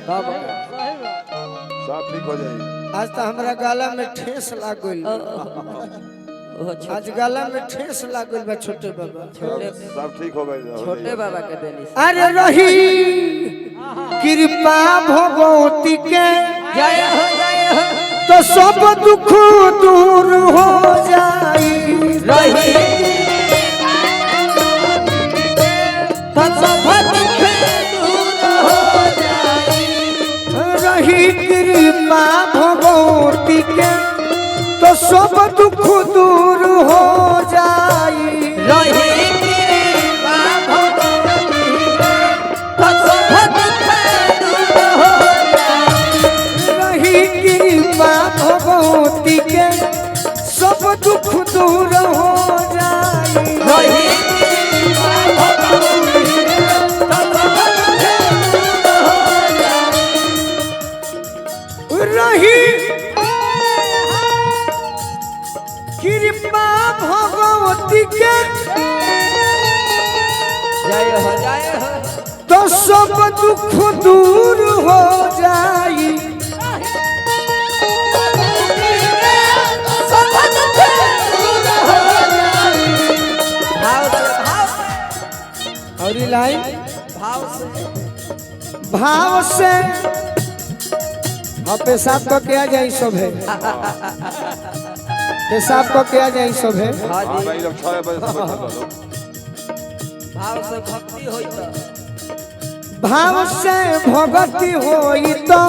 सब ठीक हो जाएगी। आज तो हमारा गला में ठेस लाग गइल। आज गला में ठेस लाग गइल बा छोटे बाबा। सब ठीक हो गए। छोटे बाबा के देनी अरे रही कृपा भगवती के जय हो तो सब दुख दूर हो जाई। रही तो सब दुख दूर हो जाई। रही कृपा भगवती के तो सब दुख दूर हो जाई। रही कृपा भगवती तो सब दुख दूर हो जाई। रही कृपा भगवती के सब दुख दूर हो जाई। रही कृपा भगवती तो सब दुख दूर हो जाई। रही कृपा भगवती के जय हो तो सब दुख दूर हो जाई। सब दुख दूर हो जाई। भाव से और ये लाइन भाव से भाव से हाँ पेशाब को क्या जाई सब है। पेशाब को क्या जाई सब है। हाँ हाँ जी भाई लोग 6 बजे समझ लो। भाव से भक्ति होई तो भाव से भगति होई तो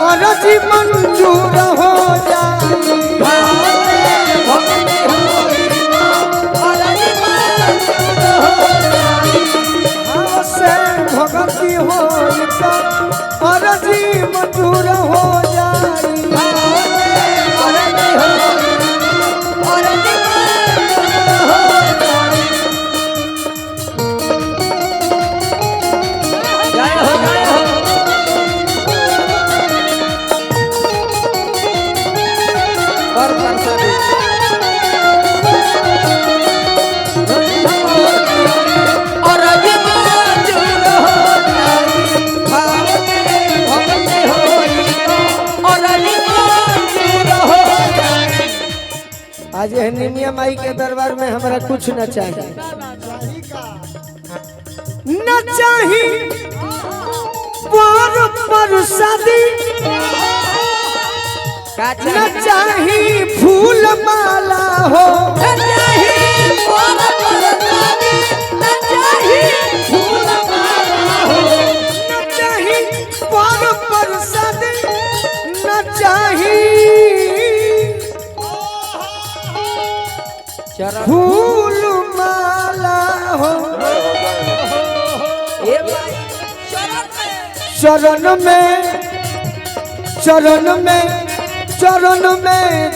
अरजी मंजूर हो जाई। भाव से भक्ति होई तो अरजी मंजूर हो जाई। भाव से भगति होई तो अरजी मंजूर हो जाई। भाव से अरजी होई तो अरजी मंजूर हो जाई। जय हो और परसादी और मंजूर हो जाई। भाव में भक्ति होई तो और मंजूर हो जाई। आज यह निमिया माई के दरबार में हमारा कुछ न चाहिए। न चाहिए पर शादी का न चाहिए फूल माला हो। न चाहिए फूल परसादी न चाहिए फूल माला हो। न चाहिए पर शादी न चाहिए फूल माला हो। ये भाई चरण में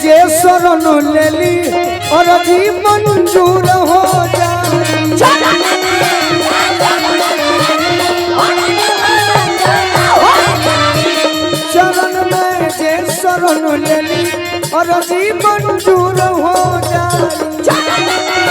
जे शरण ले ली और जी मंजूर हो जाए। चरण में जे शरण ले ली और जी मंजूर